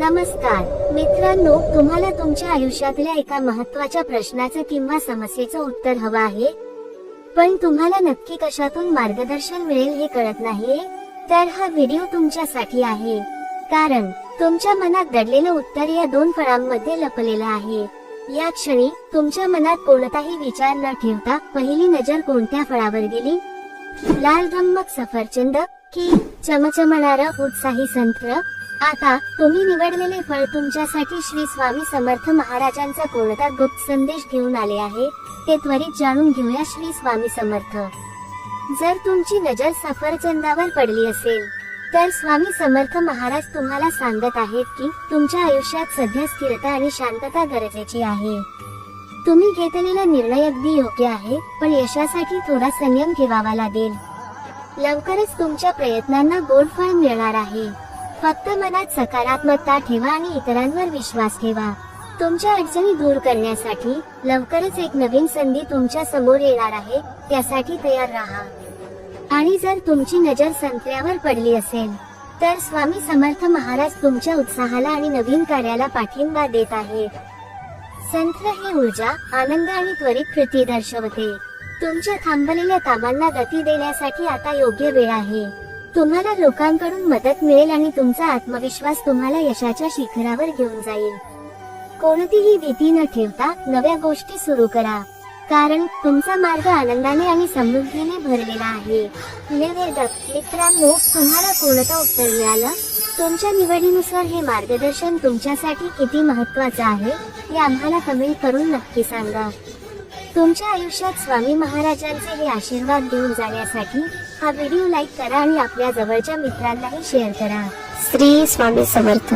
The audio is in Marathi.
नमस्कार मित्रांनो, तुम्हाला तुमच्या आयुष्यातल्या एका महत्त्वाच्या प्रश्नाचं किंवा समस्येचं उत्तर हवं आहे, पण तुम्हाला नक्की कशातून मार्गदर्शन मिळेल हे कळत नाहीये, तर हा व्हिडिओ तुमच्यासाठी आहे. कारण तुमच्या मनात दडलेलं उत्तर या दोन फळांमध्ये लपलेलं आहे. या क्षणी तुमच्या मनात कोणताही विचार न ठेवता पहिली नजर कोणत्या फळावर गेली? लाल धम्मक सफरचंद की चमचमणारं उत्साही संत्र? आता तुम्ही निवडलेले फळ तुमच्यासाठी श्री स्वामी समर्थ महाराजांचा कोणता गुप्त संदेश घेऊन आले आहे ते त्वरित जाणून घेऊया. श्री स्वामी समर्थ. जर तुमची नजर सफरचंदावर पडली असेल तर स्वामी समर्थ महाराज तुम्हाला सांगत आहेत की तुमच्या आयुष्यात सध्या स्थिरता आणि शांतता गरजेची आहे. तुम्ही घेतलेला निर्णय अगदी योग्य आहे, पण यशासाठी थोडा संयम ठेवावा लागेल. लवकरच तुमच्या प्रयत्नांना गोड फळ मिळणार आहे. फक्त मनात सकारात्मकता ठेवा आणि इतरांवर विश्वास ठेवा. तुमच्या अडचणी दूर करण्यासाठी लवकरच एक नवीन संधी तुमच्या समोर येणार आहे, त्यासाठी तयार राहा. आणि जर तुमची नजर संत्र्यावर पडली असेल तर स्वामी समर्थ महाराज तुमच्या उत्साहाला आणि नवीन कार्याला पाठिंबा देत आहेत. संत्र हे ऊर्जा, आनंद आणि त्वरित कृती दर्शवते. तुमच्या थांबलेल्या कामांना गती देण्यासाठी आता योग्य वेळ आहे. तुम्हाला लोकांकडून मदत मिळेल आणि तुमचा आत्मविश्वास तुम्हाला यशाच्या शिखरावर घेऊन जाईल. कोणतीही भीती न ठेवता नव्या गोष्टी सुरू करा, कारण तुमचा मार्ग आनंदाने आणि समृद्धीने भरलेला आहे. निवेदक मित्रांनो, तुम्हाला कोणतं उत्तर मिळालं? तुमच्या निवडीनुसार हे मार्गदर्शन तुमच्यासाठी किती महत्त्वाचं आहे हे आम्हाला कमेंट करून नक्की सांगा. तुमच्या आयुष्यात स्वामी महाराजांचे हे आशीर्वाद घेऊन जाण्यासाठी हा व्हिडिओ लाईक करा आणि आपल्या जवळच्या मित्रांनाही शेअर करा. श्री स्वामी समर्थ.